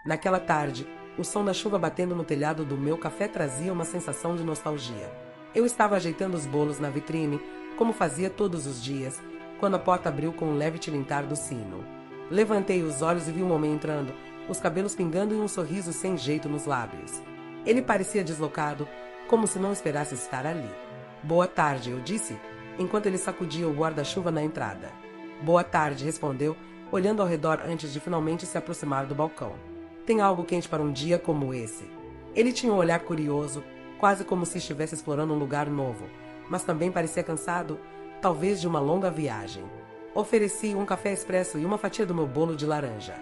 Naquela tarde, o som da chuva batendo no telhado do meu café trazia uma sensação de nostalgia. Eu estava ajeitando os bolos na vitrine, como fazia todos os dias, quando a porta abriu com um leve tilintar do sino. Levantei os olhos e vi um homem entrando, os cabelos pingando e um sorriso sem jeito nos lábios. Ele parecia deslocado, como se não esperasse estar ali. Boa tarde, eu disse, enquanto ele sacudia o guarda-chuva na entrada. Boa tarde, respondeu, olhando ao redor antes de finalmente se aproximar do balcão. Tem algo quente para um dia como esse. Ele tinha um olhar curioso, quase como se estivesse explorando um lugar novo, mas também parecia cansado, talvez de uma longa viagem. Ofereci um café expresso e uma fatia do meu bolo de laranja.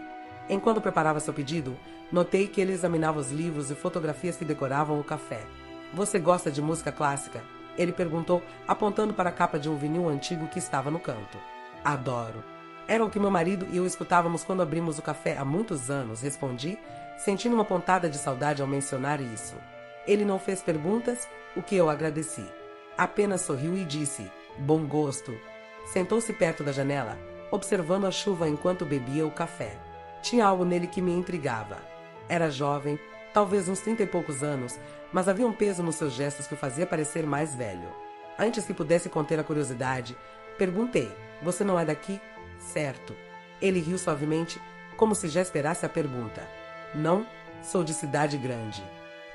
Enquanto preparava seu pedido, notei que ele examinava os livros e fotografias que decoravam o café. Você gosta de música clássica? Ele perguntou, apontando para a capa de um vinil antigo que estava no canto. Adoro. Era o que meu marido e eu escutávamos quando abrimos o café há muitos anos, respondi, sentindo uma pontada de saudade ao mencionar isso. Ele não fez perguntas, o que eu agradeci. Apenas sorriu e disse, bom gosto. Sentou-se perto da janela, observando a chuva enquanto bebia o café. Tinha algo nele que me intrigava. Era jovem, talvez uns 30 e poucos anos, mas havia um peso nos seus gestos que o fazia parecer mais velho. Antes que pudesse conter a curiosidade, perguntei, você não é daqui? Certo. Ele riu suavemente, como se já esperasse a pergunta. Não, sou de cidade grande.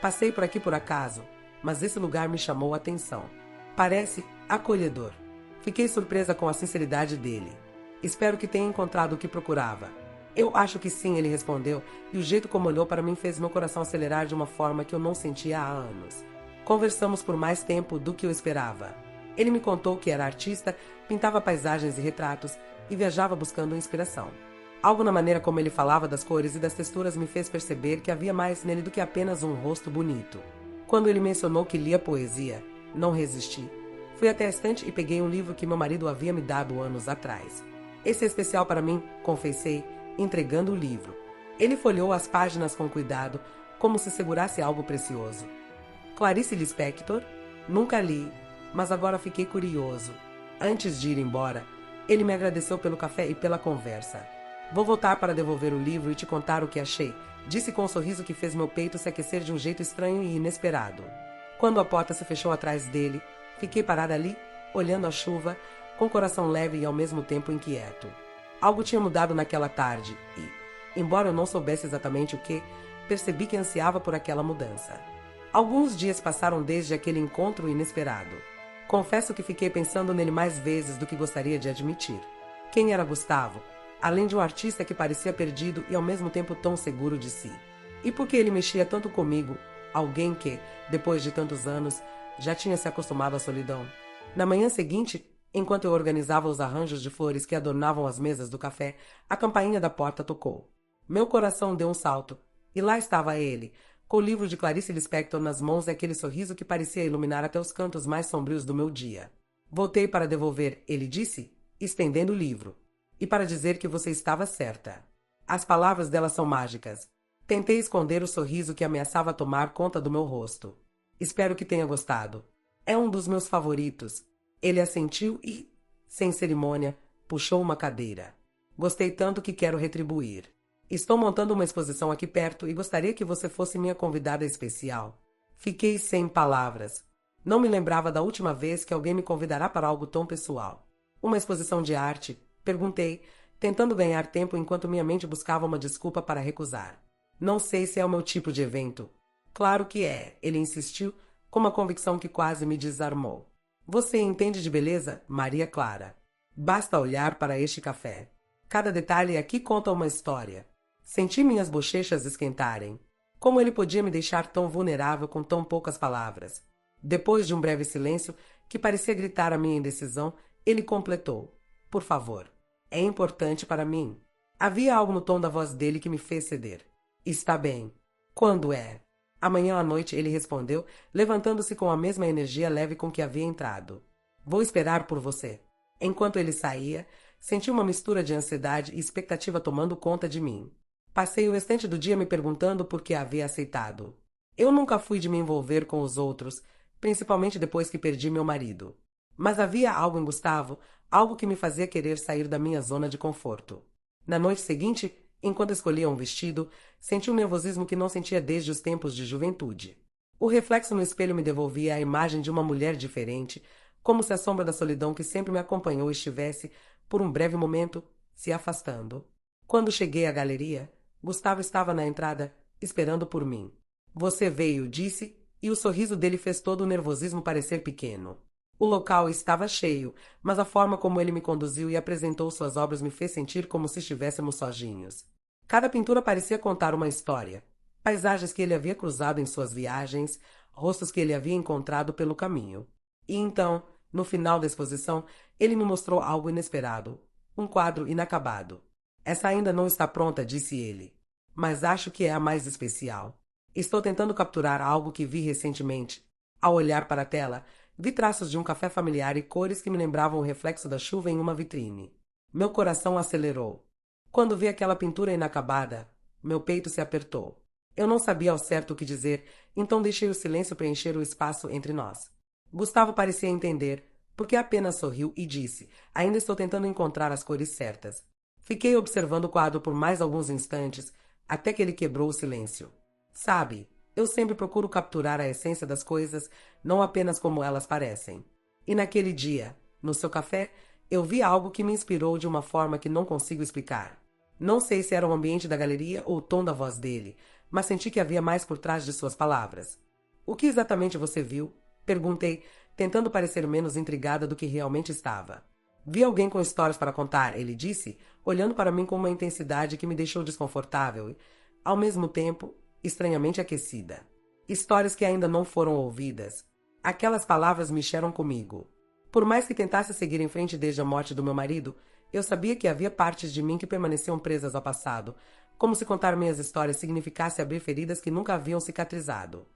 Passei por aqui por acaso, mas esse lugar me chamou a atenção. Parece acolhedor. Fiquei surpresa com a sinceridade dele. Espero que tenha encontrado o que procurava. Eu acho que sim, ele respondeu, e o jeito como olhou para mim fez meu coração acelerar de uma forma que eu não sentia há anos. Conversamos por mais tempo do que eu esperava. Ele me contou que era artista, pintava paisagens e retratos e viajava buscando inspiração. Algo na maneira como ele falava das cores e das texturas me fez perceber que havia mais nele do que apenas um rosto bonito. Quando ele mencionou que lia poesia, não resisti. Fui até a estante e peguei um livro que meu marido havia me dado anos atrás. Esse é especial para mim, confessei, entregando o livro. Ele folheou as páginas com cuidado, como se segurasse algo precioso. Clarice Lispector? Nunca li, mas agora fiquei curioso. Antes de ir embora, ele me agradeceu pelo café e pela conversa. Vou voltar para devolver o livro e te contar o que achei, disse com um sorriso que fez meu peito se aquecer de um jeito estranho e inesperado. Quando a porta se fechou atrás dele, fiquei parada ali, olhando a chuva, com o coração leve e ao mesmo tempo inquieto. Algo tinha mudado naquela tarde e, embora eu não soubesse exatamente o que, percebi que ansiava por aquela mudança. Alguns dias passaram desde aquele encontro inesperado. Confesso que fiquei pensando nele mais vezes do que gostaria de admitir. Quem era Gustavo? Além de um artista que parecia perdido e ao mesmo tempo tão seguro de si. E por que ele mexia tanto comigo, alguém que, depois de tantos anos, já tinha se acostumado à solidão? Na manhã seguinte, enquanto eu organizava os arranjos de flores que adornavam as mesas do café, a campainha da porta tocou. Meu coração deu um salto, e lá estava ele, com o livro de Clarice Lispector nas mãos e aquele sorriso que parecia iluminar até os cantos mais sombrios do meu dia. Voltei para devolver, ele disse, estendendo o livro. E para dizer que você estava certa. As palavras dela são mágicas. Tentei esconder o sorriso que ameaçava tomar conta do meu rosto. Espero que tenha gostado. É um dos meus favoritos. Ele assentiu e, sem cerimônia, puxou uma cadeira. Gostei tanto que quero retribuir. Estou montando uma exposição aqui perto e gostaria que você fosse minha convidada especial. Fiquei sem palavras. Não me lembrava da última vez que alguém me convidará para algo tão pessoal. Uma exposição de arte? Perguntei, tentando ganhar tempo enquanto minha mente buscava uma desculpa para recusar. Não sei se é o meu tipo de evento. Claro que é, ele insistiu, com uma convicção que quase me desarmou. Você entende de beleza, Maria Clara? Basta olhar para este café. Cada detalhe aqui conta uma história. Senti minhas bochechas esquentarem. Como ele podia me deixar tão vulnerável com tão poucas palavras? Depois de um breve silêncio, que parecia gritar a minha indecisão, ele completou. Por favor. É importante para mim. Havia algo no tom da voz dele que me fez ceder. Está bem. Quando é? Amanhã à noite, ele respondeu, levantando-se com a mesma energia leve com que havia entrado. Vou esperar por você. Enquanto ele saía, senti uma mistura de ansiedade e expectativa tomando conta de mim. Passei o restante do dia me perguntando por que havia aceitado. Eu nunca fui de me envolver com os outros, principalmente depois que perdi meu marido. Mas havia algo em Gustavo, algo que me fazia querer sair da minha zona de conforto. Na noite seguinte, Enquanto escolhia um vestido, senti um nervosismo que não sentia desde os tempos de juventude. O reflexo no espelho me devolvia a imagem de uma mulher diferente, como se a sombra da solidão que sempre me acompanhou estivesse, por um breve momento, se afastando. Quando cheguei à galeria, Gustavo estava na entrada, esperando por mim. Você veio, disse, e o sorriso dele fez todo o nervosismo parecer pequeno. O local estava cheio, mas a forma como ele me conduziu e apresentou suas obras me fez sentir como se estivéssemos sozinhos. Cada pintura parecia contar uma história. Paisagens que ele havia cruzado em suas viagens, rostos que ele havia encontrado pelo caminho. E então, no final da exposição, ele me mostrou algo inesperado. Um quadro inacabado. Essa ainda não está pronta, disse ele. Mas acho que é a mais especial. Estou tentando capturar algo que vi recentemente. Ao olhar para a tela, vi traços de um café familiar e cores que me lembravam o reflexo da chuva em uma vitrine. Meu coração acelerou. Quando vi aquela pintura inacabada, meu peito se apertou. Eu não sabia ao certo o que dizer, então deixei o silêncio preencher o espaço entre nós. Gustavo parecia entender, porque apenas sorriu e disse: ainda estou tentando encontrar as cores certas. Fiquei observando o quadro por mais alguns instantes, até que ele quebrou o silêncio. Sabe, eu sempre procuro capturar a essência das coisas, não apenas como elas parecem. E naquele dia, no seu café, eu vi algo que me inspirou de uma forma que não consigo explicar. Não sei se era o ambiente da galeria ou o tom da voz dele, mas senti que havia mais por trás de suas palavras. O que exatamente você viu? Perguntei, tentando parecer menos intrigada do que realmente estava. Vi alguém com histórias para contar, ele disse, olhando para mim com uma intensidade que me deixou desconfortável e, ao mesmo tempo, estranhamente aquecida. Histórias que ainda não foram ouvidas. Aquelas palavras mexeram comigo. Por mais que tentasse seguir em frente desde a morte do meu marido, eu sabia que havia partes de mim que permaneciam presas ao passado, como se contar minhas histórias significasse abrir feridas que nunca haviam cicatrizado.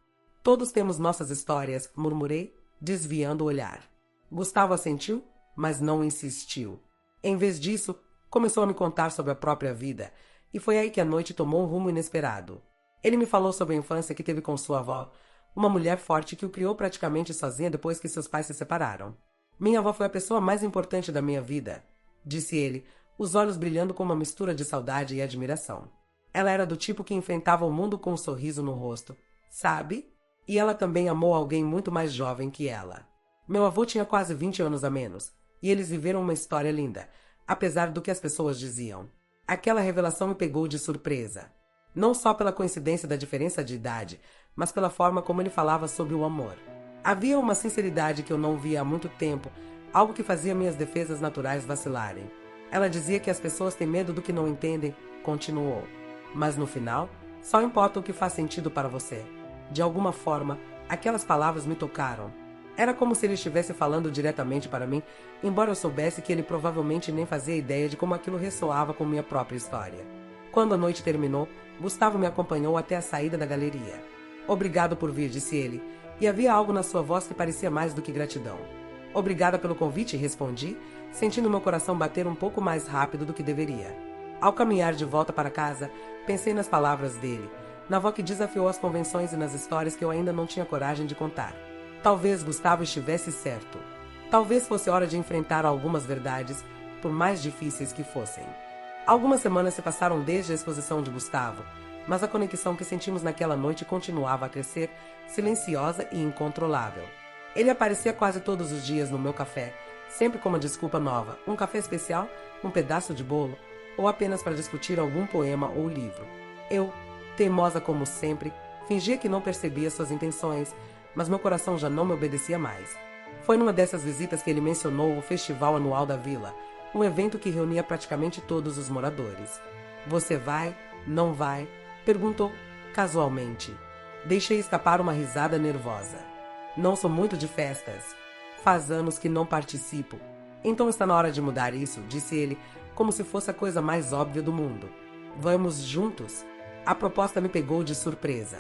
Todos temos nossas histórias, murmurei, desviando o olhar. Gustavo assentiu, mas não insistiu. Em vez disso, começou a me contar sobre a própria vida, e foi aí que a noite tomou um rumo inesperado. Ele me falou sobre a infância que teve com sua avó, uma mulher forte que o criou praticamente sozinha depois que seus pais se separaram. Minha avó foi a pessoa mais importante da minha vida, disse ele, os olhos brilhando com uma mistura de saudade e admiração. Ela era do tipo que enfrentava o mundo com um sorriso no rosto, sabe? E ela também amou alguém muito mais jovem que ela. Meu avô tinha quase 20 anos a menos, e eles viveram uma história linda, apesar do que as pessoas diziam. Aquela revelação me pegou de surpresa. Não só pela coincidência da diferença de idade, mas pela forma como ele falava sobre o amor. Havia uma sinceridade que eu não via há muito tempo, algo que fazia minhas defesas naturais vacilarem. Ela dizia que as pessoas têm medo do que não entendem, continuou. Mas no final, só importa o que faz sentido para você. De alguma forma, aquelas palavras me tocaram. Era como se ele estivesse falando diretamente para mim, embora eu soubesse que ele provavelmente nem fazia ideia de como aquilo ressoava com minha própria história. Quando a noite terminou, Gustavo me acompanhou até a saída da galeria. Obrigado por vir, disse ele, e havia algo na sua voz que parecia mais do que gratidão. Obrigada pelo convite, respondi, sentindo meu coração bater um pouco mais rápido do que deveria. Ao caminhar de volta para casa, pensei nas palavras dele, na avó que desafiou as convenções e nas histórias que eu ainda não tinha coragem de contar. Talvez Gustavo estivesse certo. Talvez fosse hora de enfrentar algumas verdades, por mais difíceis que fossem. Algumas semanas se passaram desde a exposição de Gustavo, mas a conexão que sentimos naquela noite continuava a crescer, silenciosa e incontrolável. Ele aparecia quase todos os dias no meu café, sempre com uma desculpa nova, um café especial, um pedaço de bolo, ou apenas para discutir algum poema ou livro. Eu, teimosa como sempre, fingia que não percebia suas intenções, mas meu coração já não me obedecia mais. Foi numa dessas visitas que ele mencionou o Festival Anual da Vila, um evento que reunia praticamente todos os moradores. Você vai? Não vai? Perguntou, casualmente. Deixei escapar uma risada nervosa. Não sou muito de festas. Faz anos que não participo. Então está na hora de mudar isso, disse ele, como se fosse a coisa mais óbvia do mundo. Vamos juntos? A proposta me pegou de surpresa.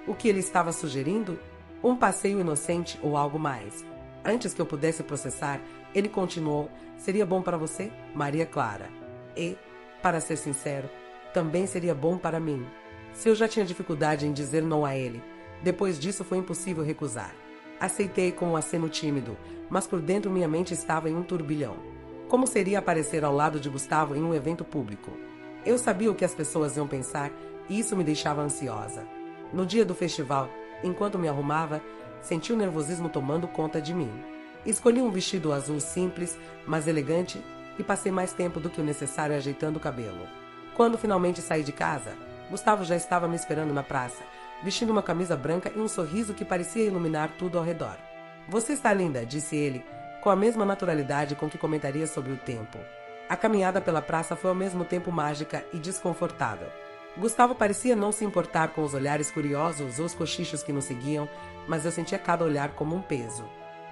O que ele estava sugerindo? Um passeio inocente ou algo mais? Antes que eu pudesse processar, ele continuou, seria bom para você, Maria Clara. E, para ser sincero, também seria bom para mim. Se eu já tinha dificuldade em dizer não a ele, depois disso foi impossível recusar. Aceitei com um aceno tímido, mas por dentro minha mente estava em um turbilhão. Como seria aparecer ao lado de Gustavo em um evento público? Eu sabia o que as pessoas iam pensar e isso me deixava ansiosa. No dia do festival, enquanto me arrumava, senti o nervosismo tomando conta de mim. Escolhi um vestido azul simples, mas elegante, e passei mais tempo do que o necessário ajeitando o cabelo. Quando finalmente saí de casa, Gustavo já estava me esperando na praça, vestindo uma camisa branca e um sorriso que parecia iluminar tudo ao redor. "Você está linda", disse ele, com a mesma naturalidade com que comentaria sobre o tempo. A caminhada pela praça foi ao mesmo tempo mágica e desconfortável. Gustavo parecia não se importar com os olhares curiosos ou os cochichos que nos seguiam, mas eu sentia cada olhar como um peso.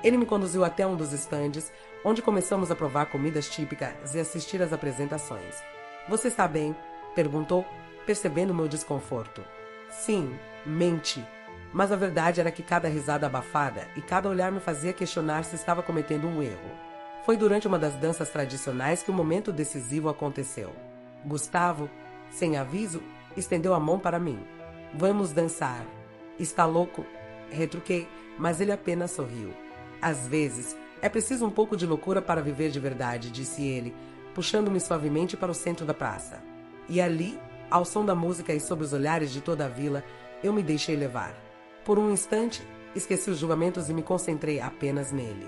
Ele me conduziu até um dos estandes, onde começamos a provar comidas típicas e assistir às apresentações. "Você está bem?", perguntou, percebendo meu desconforto. "Sim, mente." Mas a verdade era que cada risada abafada e cada olhar me fazia questionar se estava cometendo um erro. Foi durante uma das danças tradicionais que o momento decisivo aconteceu. Gustavo, sem aviso, estendeu a mão para mim. "Vamos dançar." "Está louco?", retruquei, mas ele apenas sorriu. "Às vezes, é preciso um pouco de loucura para viver de verdade", disse ele, puxando-me suavemente para o centro da praça. E ali, ao som da música e sob os olhares de toda a vila, eu me deixei levar. Por um instante, esqueci os julgamentos e me concentrei apenas nele.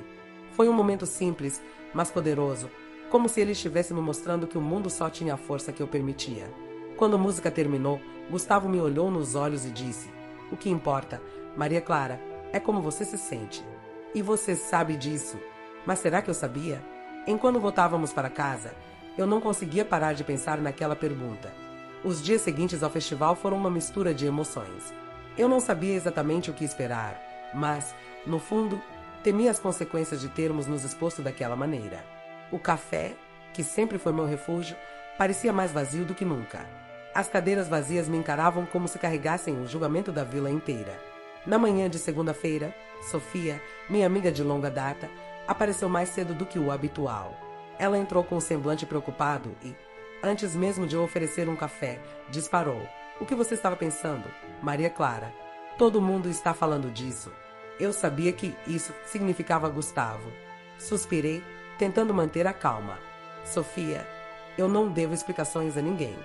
Foi um momento simples, mas poderoso, como se ele estivesse me mostrando que o mundo só tinha a força que eu permitia. Quando a música terminou, Gustavo me olhou nos olhos e disse: "O que importa, Maria Clara, é como você se sente. E você sabe disso." Mas será que eu sabia? Enquanto voltávamos para casa, eu não conseguia parar de pensar naquela pergunta. Os dias seguintes ao festival foram uma mistura de emoções. Eu não sabia exatamente o que esperar, mas, no fundo, temia as consequências de termos nos exposto daquela maneira. O café, que sempre foi meu refúgio, parecia mais vazio do que nunca. As cadeiras vazias me encaravam como se carregassem o julgamento da vila inteira. Na manhã de segunda-feira, Sofia, minha amiga de longa data, apareceu mais cedo do que o habitual. Ela entrou com um semblante preocupado e, antes mesmo de eu oferecer um café, disparou: "O que você estava pensando, Maria Clara? Todo mundo está falando disso." Eu sabia que isso significava Gustavo. Suspirei, tentando manter a calma. "Sofia, eu não devo explicações a ninguém."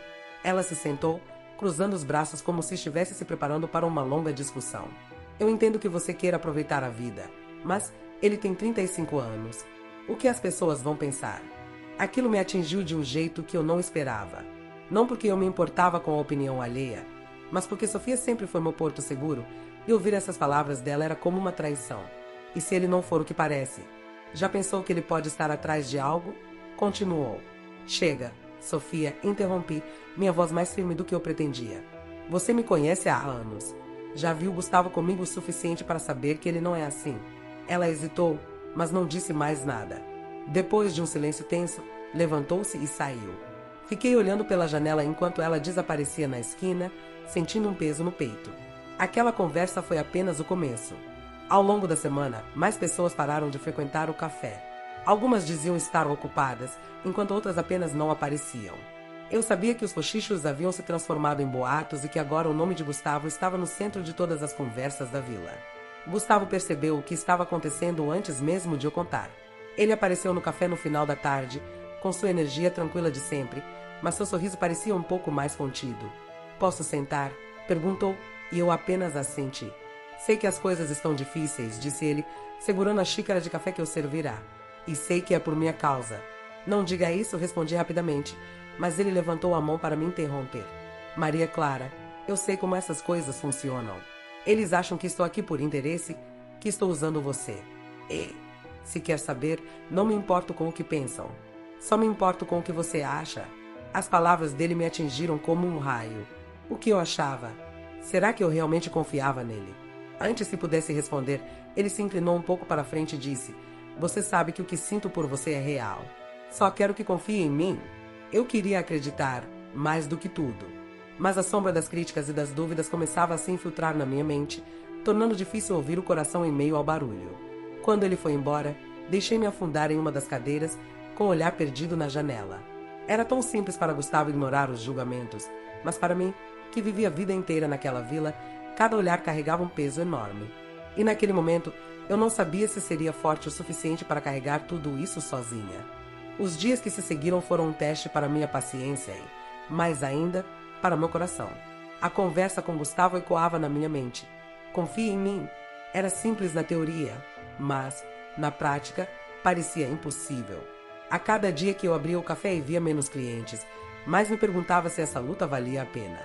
Ela se sentou, cruzando os braços como se estivesse se preparando para uma longa discussão. "Eu entendo que você queira aproveitar a vida, mas ele tem 35 anos. O que as pessoas vão pensar?" Aquilo me atingiu de um jeito que eu não esperava. Não porque eu me importava com a opinião alheia, mas porque Sofia sempre foi meu porto seguro e ouvir essas palavras dela era como uma traição. E se ele não for o que parece? Já pensou que ele pode estar atrás de algo? Continuou. "Chega, Sofia", interrompi, minha voz mais firme do que eu pretendia. "Você me conhece há anos. Já viu Gustavo comigo o suficiente para saber que ele não é assim." Ela hesitou, mas não disse mais nada. Depois de um silêncio tenso, levantou-se e saiu. Fiquei olhando pela janela enquanto ela desaparecia na esquina, sentindo um peso no peito. Aquela conversa foi apenas o começo. Ao longo da semana, mais pessoas pararam de frequentar o café. Algumas diziam estar ocupadas, enquanto outras apenas não apareciam. Eu sabia que os cochichos haviam se transformado em boatos e que agora o nome de Gustavo estava no centro de todas as conversas da vila. Gustavo percebeu o que estava acontecendo antes mesmo de eu contar. Ele apareceu no café no final da tarde, com sua energia tranquila de sempre, mas seu sorriso parecia um pouco mais contido. "Posso sentar?", perguntou, e eu apenas assenti. "Sei que as coisas estão difíceis", disse ele, segurando a xícara de café que eu servirá. "E sei que é por minha causa." "Não diga isso", respondi rapidamente, mas ele levantou a mão para me interromper. "Maria Clara, eu sei como essas coisas funcionam. Eles acham que estou aqui por interesse, que estou usando você. E, se quer saber, não me importo com o que pensam. Só me importo com o que você acha." As palavras dele me atingiram como um raio. O que eu achava? Será que eu realmente confiava nele? Antes que pudesse responder, ele se inclinou um pouco para frente e disse: "Você sabe que o que sinto por você é real. Só quero que confie em mim." Eu queria acreditar, mais do que tudo. Mas a sombra das críticas e das dúvidas começava a se infiltrar na minha mente, tornando difícil ouvir o coração em meio ao barulho. Quando ele foi embora, deixei-me afundar em uma das cadeiras, com o olhar perdido na janela. Era tão simples para Gustavo ignorar os julgamentos, mas para mim, que vivia a vida inteira naquela vila, cada olhar carregava um peso enorme. E naquele momento, eu não sabia se seria forte o suficiente para carregar tudo isso sozinha. Os dias que se seguiram foram um teste para minha paciência e, mais ainda, para meu coração. A conversa com Gustavo ecoava na minha mente. Confie em mim. Era simples na teoria, mas, na prática, parecia impossível. A cada dia que eu abria o café e via menos clientes, mais me perguntava se essa luta valia a pena.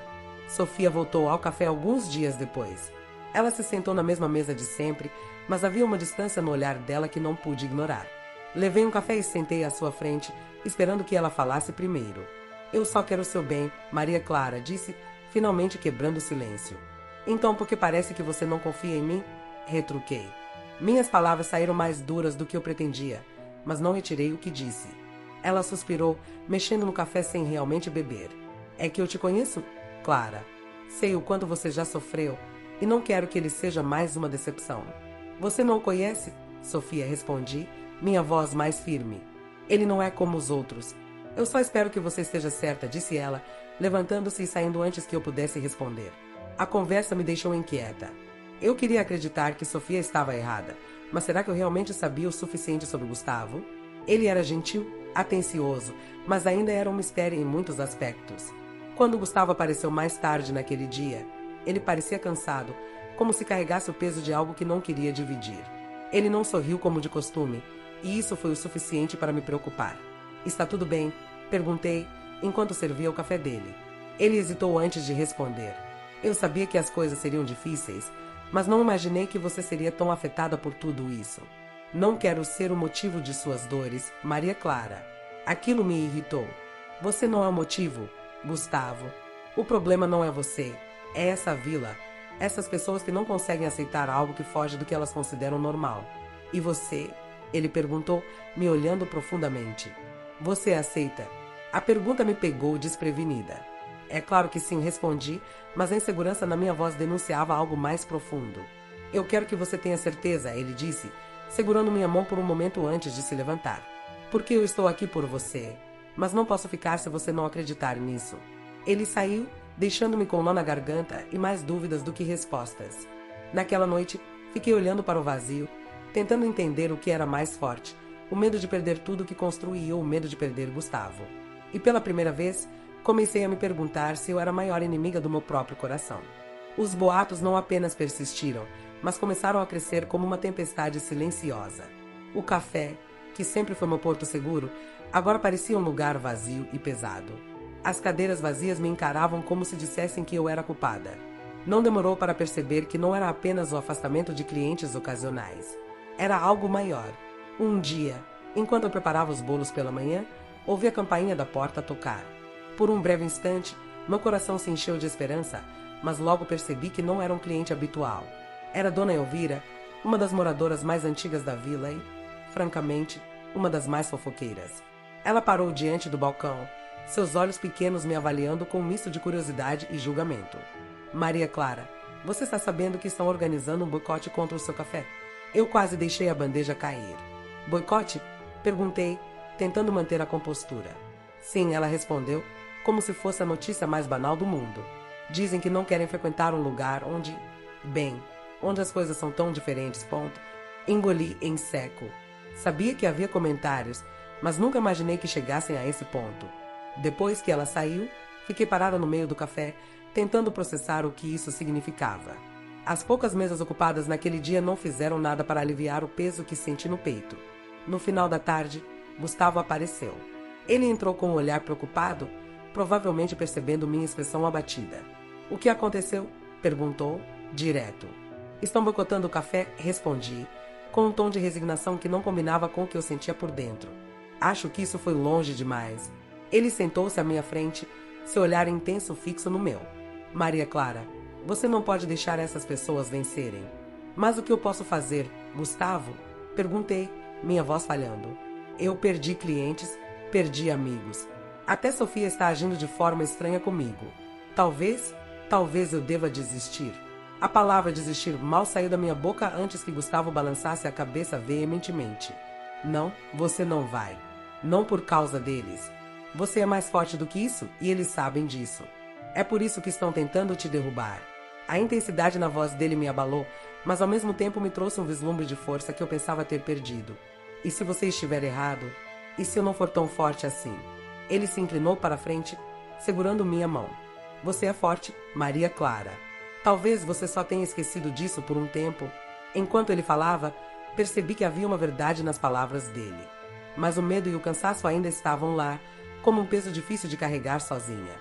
Sofia voltou ao café alguns dias depois. Ela se sentou na mesma mesa de sempre, mas havia uma distância no olhar dela que não pude ignorar. Levei um café e sentei à sua frente, esperando que ela falasse primeiro. Eu só quero o seu bem, Maria Clara, disse, finalmente quebrando o silêncio. Então, porque parece que você não confia em mim? Retruquei. Minhas palavras saíram mais duras do que eu pretendia, mas não retirei o que disse. Ela suspirou, mexendo no café sem realmente beber. É que eu te conheço, Clara. Sei o quanto você já sofreu e não quero que ele seja mais uma decepção. Você não o conhece? Sofia, respondi, minha voz mais firme. Ele não é como os outros. Eu só espero que você esteja certa, disse ela, levantando-se e saindo antes que eu pudesse responder. A conversa me deixou inquieta. Eu queria acreditar que Sofia estava errada, mas será que eu realmente sabia o suficiente sobre Gustavo? Ele era gentil, atencioso, mas ainda era um mistério em muitos aspectos. Quando Gustavo apareceu mais tarde naquele dia, ele parecia cansado, como se carregasse o peso de algo que não queria dividir. Ele não sorriu como de costume, e isso foi o suficiente para me preocupar. Está tudo bem? Perguntei, enquanto servia o café dele. Ele hesitou antes de responder. Eu sabia que as coisas seriam difíceis, mas não imaginei que você seria tão afetada por tudo isso. Não quero ser o motivo de suas dores, Maria Clara. Aquilo me irritou. Você não é o motivo, Gustavo. O problema não é você, é essa vila, essas pessoas que não conseguem aceitar algo que foge do que elas consideram normal. E você? Ele perguntou, me olhando profundamente. Você aceita? A pergunta me pegou desprevenida. É claro que sim, respondi, mas a insegurança na minha voz denunciava algo mais profundo. Eu quero que você tenha certeza, ele disse, segurando minha mão por um momento antes de se levantar. Porque eu estou aqui por você, mas não posso ficar se você não acreditar nisso. Ele saiu, deixando-me com um nó na garganta e mais dúvidas do que respostas. Naquela noite, fiquei olhando para o vazio, tentando entender o que era mais forte, o medo de perder tudo que construí ou o medo de perder Gustavo. E pela primeira vez, comecei a me perguntar se eu era a maior inimiga do meu próprio coração. Os boatos não apenas persistiram, mas começaram a crescer como uma tempestade silenciosa. O café, que sempre foi meu porto seguro, agora parecia um lugar vazio e pesado. As cadeiras vazias me encaravam como se dissessem que eu era culpada. Não demorou para perceber que não era apenas o afastamento de clientes ocasionais. Era algo maior. Um dia, enquanto eu preparava os bolos pela manhã, ouvi a campainha da porta tocar. Por um breve instante, meu coração se encheu de esperança, mas logo percebi que não era um cliente habitual. Era Dona Elvira, uma das moradoras mais antigas da vila e, francamente, uma das mais fofoqueiras. Ela parou diante do balcão, seus olhos pequenos me avaliando com um misto de curiosidade e julgamento. Maria Clara, você está sabendo que estão organizando um boicote contra o seu café? Eu quase deixei a bandeja cair. Boicote? Perguntei, tentando manter a compostura. Sim, ela respondeu, como se fosse a notícia mais banal do mundo. Dizem que não querem frequentar um lugar onde... Bem, onde as coisas são tão diferentes, ponto. Engoli em seco. Sabia que havia comentários, mas nunca imaginei que chegassem a esse ponto. Depois que ela saiu, fiquei parada no meio do café, tentando processar o que isso significava. As poucas mesas ocupadas naquele dia não fizeram nada para aliviar o peso que senti no peito. No final da tarde, Gustavo apareceu. Ele entrou com um olhar preocupado, provavelmente percebendo minha expressão abatida. O que aconteceu? Perguntou, direto. Estão boicotando o café? Respondi, com um tom de resignação que não combinava com o que eu sentia por dentro. Acho que isso foi longe demais. Ele sentou-se à minha frente, seu olhar intenso fixo no meu. Maria Clara, você não pode deixar essas pessoas vencerem. Mas o que eu posso fazer, Gustavo? Perguntei, minha voz falhando. Eu perdi clientes, perdi amigos. Até Sofia está agindo de forma estranha comigo. Talvez eu deva desistir. A palavra desistir mal saiu da minha boca antes que Gustavo balançasse a cabeça veementemente. Não, você não vai. Não por causa deles. Você é mais forte do que isso e eles sabem disso. É por isso que estão tentando te derrubar. A intensidade na voz dele me abalou, mas ao mesmo tempo me trouxe um vislumbre de força que eu pensava ter perdido. E se você estiver errado? E se eu não for tão forte assim? Ele se inclinou para a frente, segurando minha mão. Você é forte, Maria Clara. Talvez você só tenha esquecido disso por um tempo. Enquanto ele falava, percebi que havia uma verdade nas palavras dele. Mas o medo e o cansaço ainda estavam lá, como um peso difícil de carregar sozinha.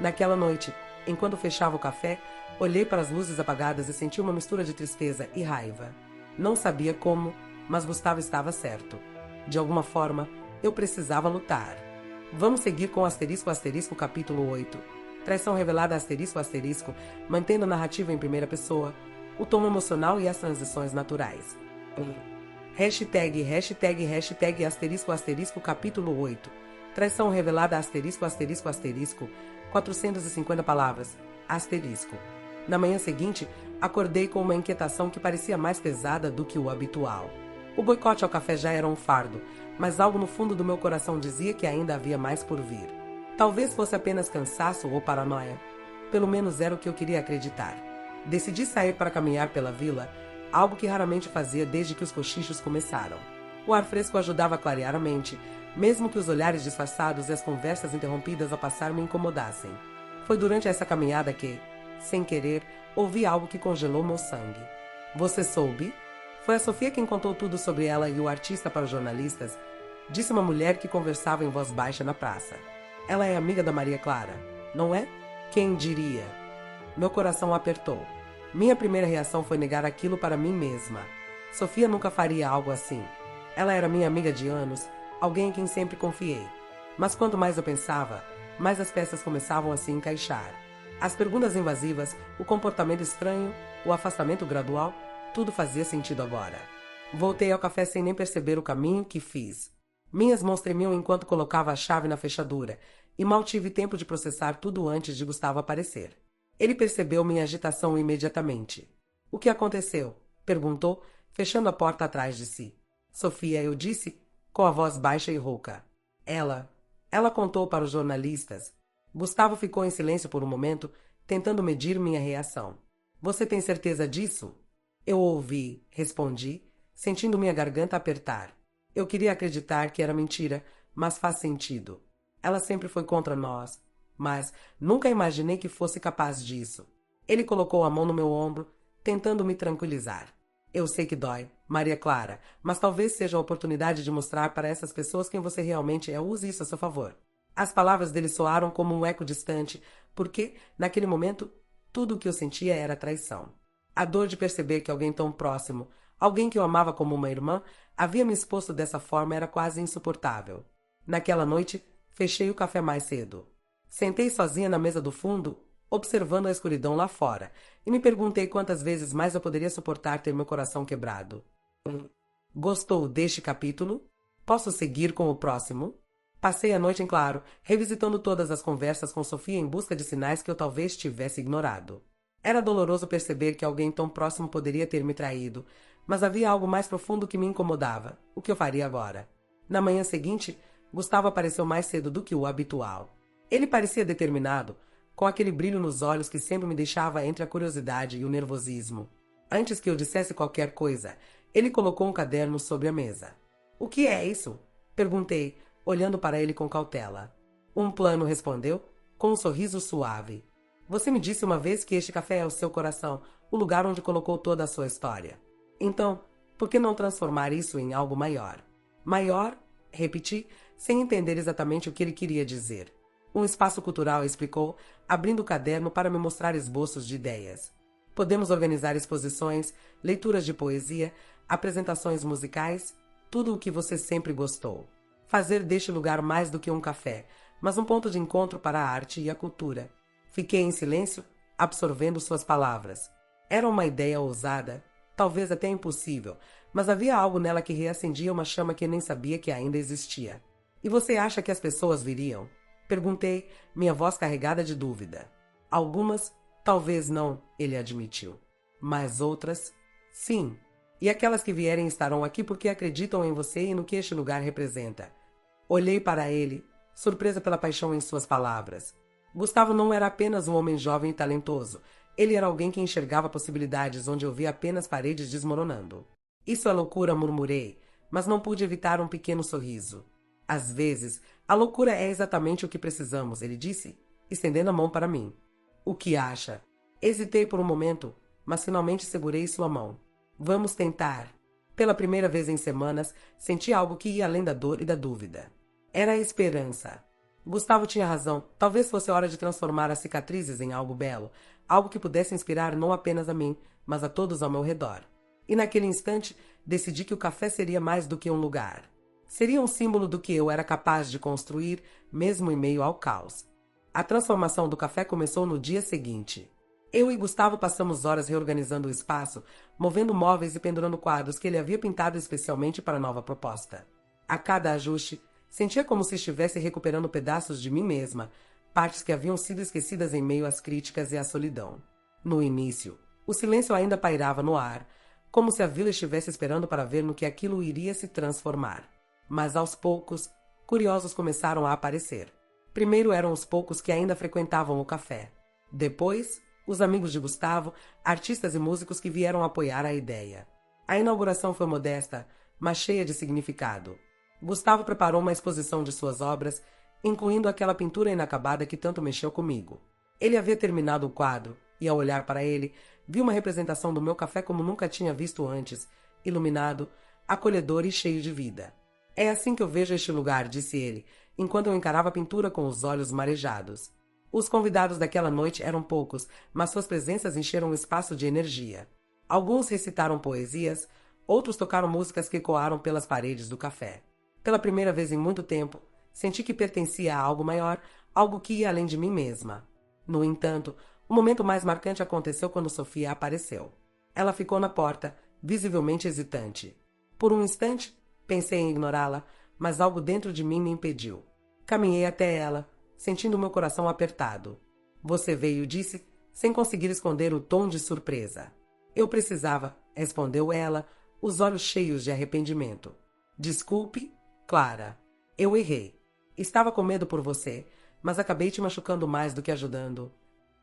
Naquela noite, enquanto fechava o café, olhei para as luzes apagadas e senti uma mistura de tristeza e raiva. Não sabia como, mas Gustavo estava certo. De alguma forma, eu precisava lutar. Vamos seguir com *** capítulo 8. Traição revelada ***, mantendo a narrativa em primeira pessoa, o tom emocional e as transições naturais. Hashtag capítulo 8. Traição revelada ***, 450 palavras, asterisco. Na manhã seguinte, acordei com uma inquietação que parecia mais pesada do que o habitual. O boicote ao café já era um fardo, mas algo no fundo do meu coração dizia que ainda havia mais por vir. Talvez fosse apenas cansaço ou paranoia. Pelo menos era o que eu queria acreditar. Decidi sair para caminhar pela vila, algo que raramente fazia desde que os cochichos começaram. O ar fresco ajudava a clarear a mente, mesmo que os olhares disfarçados e as conversas interrompidas ao passar me incomodassem. Foi durante essa caminhada que, sem querer, ouvi algo que congelou meu sangue. Você soube? Foi a Sofia quem contou tudo sobre ela e o artista para os jornalistas, disse uma mulher que conversava em voz baixa na praça. Ela é amiga da Maria Clara, não é? Quem diria? Meu coração apertou. Minha primeira reação foi negar aquilo para mim mesma. Sofia nunca faria algo assim. Ela era minha amiga de anos, alguém em quem sempre confiei. Mas quanto mais eu pensava, mais as peças começavam a se encaixar. As perguntas invasivas, o comportamento estranho, o afastamento gradual, tudo fazia sentido agora. Voltei ao café sem nem perceber o caminho que fiz. Minhas mãos tremiam enquanto colocava a chave na fechadura, e mal tive tempo de processar tudo antes de Gustavo aparecer. Ele percebeu minha agitação imediatamente. O que aconteceu? Perguntou, fechando a porta atrás de si. Sofia, eu disse, com a voz baixa e rouca. Ela contou para os jornalistas. Gustavo ficou em silêncio por um momento, tentando medir minha reação. Você tem certeza disso? Eu ouvi, respondi, sentindo minha garganta apertar. Eu queria acreditar que era mentira, mas faz sentido. Ela sempre foi contra nós, mas nunca imaginei que fosse capaz disso. Ele colocou a mão no meu ombro, tentando me tranquilizar. Eu sei que dói, Maria Clara, mas talvez seja a oportunidade de mostrar para essas pessoas quem você realmente é. Use isso a seu favor. As palavras dele soaram como um eco distante, porque, naquele momento, tudo o que eu sentia era traição. A dor de perceber que alguém tão próximo, alguém que eu amava como uma irmã, havia me exposto dessa forma era quase insuportável. Naquela noite, fechei o café mais cedo. Sentei sozinha na mesa do fundo, observando a escuridão lá fora, e me perguntei quantas vezes mais eu poderia suportar ter meu coração quebrado. Gostou deste capítulo? Posso seguir com o próximo? Passei a noite em claro, revisitando todas as conversas com Sofia em busca de sinais que eu talvez tivesse ignorado. Era doloroso perceber que alguém tão próximo poderia ter me traído, mas havia algo mais profundo que me incomodava. O que eu faria agora? Na manhã seguinte, Gustavo apareceu mais cedo do que o habitual. Ele parecia determinado, com aquele brilho nos olhos que sempre me deixava entre a curiosidade e o nervosismo. Antes que eu dissesse qualquer coisa, ele colocou um caderno sobre a mesa. O que é isso? Perguntei, olhando para ele com cautela. Um plano, respondeu, com um sorriso suave. Você me disse uma vez que este café é o seu coração, o lugar onde colocou toda a sua história. Então, por que não transformar isso em algo maior? Maior? Repeti, sem entender exatamente o que ele queria dizer. Um espaço cultural, explicou, abrindo o caderno para me mostrar esboços de ideias. Podemos organizar exposições, leituras de poesia, apresentações musicais, tudo o que você sempre gostou. Fazer deste lugar mais do que um café, mas um ponto de encontro para a arte e a cultura. Fiquei em silêncio, absorvendo suas palavras. Era uma ideia ousada, talvez até impossível, mas havia algo nela que reacendia uma chama que nem sabia que ainda existia. E você acha que as pessoas viriam? Perguntei, minha voz carregada de dúvida. Algumas, talvez não, ele admitiu. Mas outras, sim. E aquelas que vierem estarão aqui porque acreditam em você e no que este lugar representa. Olhei para ele, surpresa pela paixão em suas palavras. Gustavo não era apenas um homem jovem e talentoso. Ele era alguém que enxergava possibilidades onde eu via apenas paredes desmoronando. Isso é loucura, murmurei, mas não pude evitar um pequeno sorriso. Às vezes, a loucura é exatamente o que precisamos, ele disse, estendendo a mão para mim. O que acha? Hesitei por um momento, mas finalmente segurei sua mão. Vamos tentar. Pela primeira vez em semanas, senti algo que ia além da dor e da dúvida. Era a esperança. Gustavo tinha razão. Talvez fosse hora de transformar as cicatrizes em algo belo, algo que pudesse inspirar não apenas a mim, mas a todos ao meu redor. E naquele instante, decidi que o café seria mais do que um lugar. Seria um símbolo do que eu era capaz de construir, mesmo em meio ao caos. A transformação do café começou no dia seguinte. Eu e Gustavo passamos horas reorganizando o espaço, movendo móveis e pendurando quadros que ele havia pintado especialmente para a nova proposta. A cada ajuste, sentia como se estivesse recuperando pedaços de mim mesma, partes que haviam sido esquecidas em meio às críticas e à solidão. No início, o silêncio ainda pairava no ar, como se a vila estivesse esperando para ver no que aquilo iria se transformar. Mas aos poucos, curiosos começaram a aparecer. Primeiro eram os poucos que ainda frequentavam o café. Depois, os amigos de Gustavo, artistas e músicos que vieram apoiar a ideia. A inauguração foi modesta, mas cheia de significado. Gustavo preparou uma exposição de suas obras, incluindo aquela pintura inacabada que tanto mexeu comigo. Ele havia terminado o quadro, e ao olhar para ele, vi uma representação do meu café como nunca tinha visto antes, iluminado, acolhedor e cheio de vida. É assim que eu vejo este lugar, disse ele, enquanto eu encarava a pintura com os olhos marejados. Os convidados daquela noite eram poucos, mas suas presenças encheram o espaço de energia. Alguns recitaram poesias, outros tocaram músicas que ecoaram pelas paredes do café. Pela primeira vez em muito tempo, senti que pertencia a algo maior, algo que ia além de mim mesma. No entanto, o momento mais marcante aconteceu quando Sofia apareceu. Ela ficou na porta, visivelmente hesitante. Por um instante, pensei em ignorá-la, mas algo dentro de mim me impediu. Caminhei até ela, sentindo meu coração apertado. Você veio, disse, sem conseguir esconder o tom de surpresa. Eu precisava, respondeu ela, os olhos cheios de arrependimento. Desculpe, Clara. Eu errei. Estava com medo por você, mas acabei te machucando mais do que ajudando.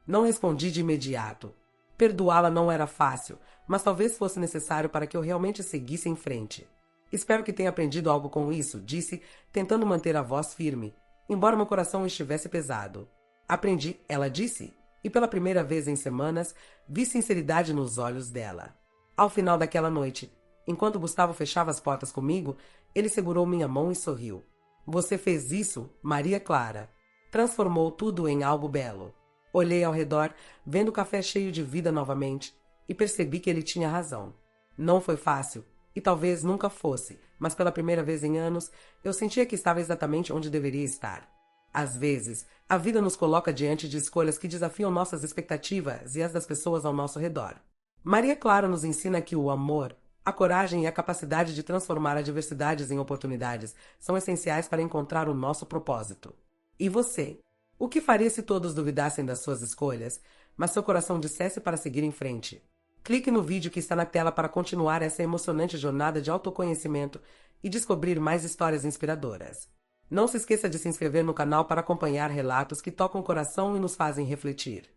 Não respondi de imediato. Perdoá-la não era fácil, mas talvez fosse necessário para que eu realmente seguisse em frente. Espero que tenha aprendido algo com isso, disse, tentando manter a voz firme, embora meu coração estivesse pesado. Aprendi, ela disse, e pela primeira vez em semanas, vi sinceridade nos olhos dela. Ao final daquela noite, enquanto Gustavo fechava as portas comigo, ele segurou minha mão e sorriu. Você fez isso, Maria Clara. Transformou tudo em algo belo. Olhei ao redor, vendo o café cheio de vida novamente, e percebi que ele tinha razão. Não foi fácil, e talvez nunca fosse, mas pela primeira vez em anos, eu sentia que estava exatamente onde deveria estar. Às vezes, a vida nos coloca diante de escolhas que desafiam nossas expectativas e as das pessoas ao nosso redor. Maria Clara nos ensina que o amor, a coragem e a capacidade de transformar adversidades em oportunidades são essenciais para encontrar o nosso propósito. E você? O que faria se todos duvidassem das suas escolhas, mas seu coração dissesse para seguir em frente? Clique no vídeo que está na tela para continuar essa emocionante jornada de autoconhecimento e descobrir mais histórias inspiradoras. Não se esqueça de se inscrever no canal para acompanhar relatos que tocam o coração e nos fazem refletir.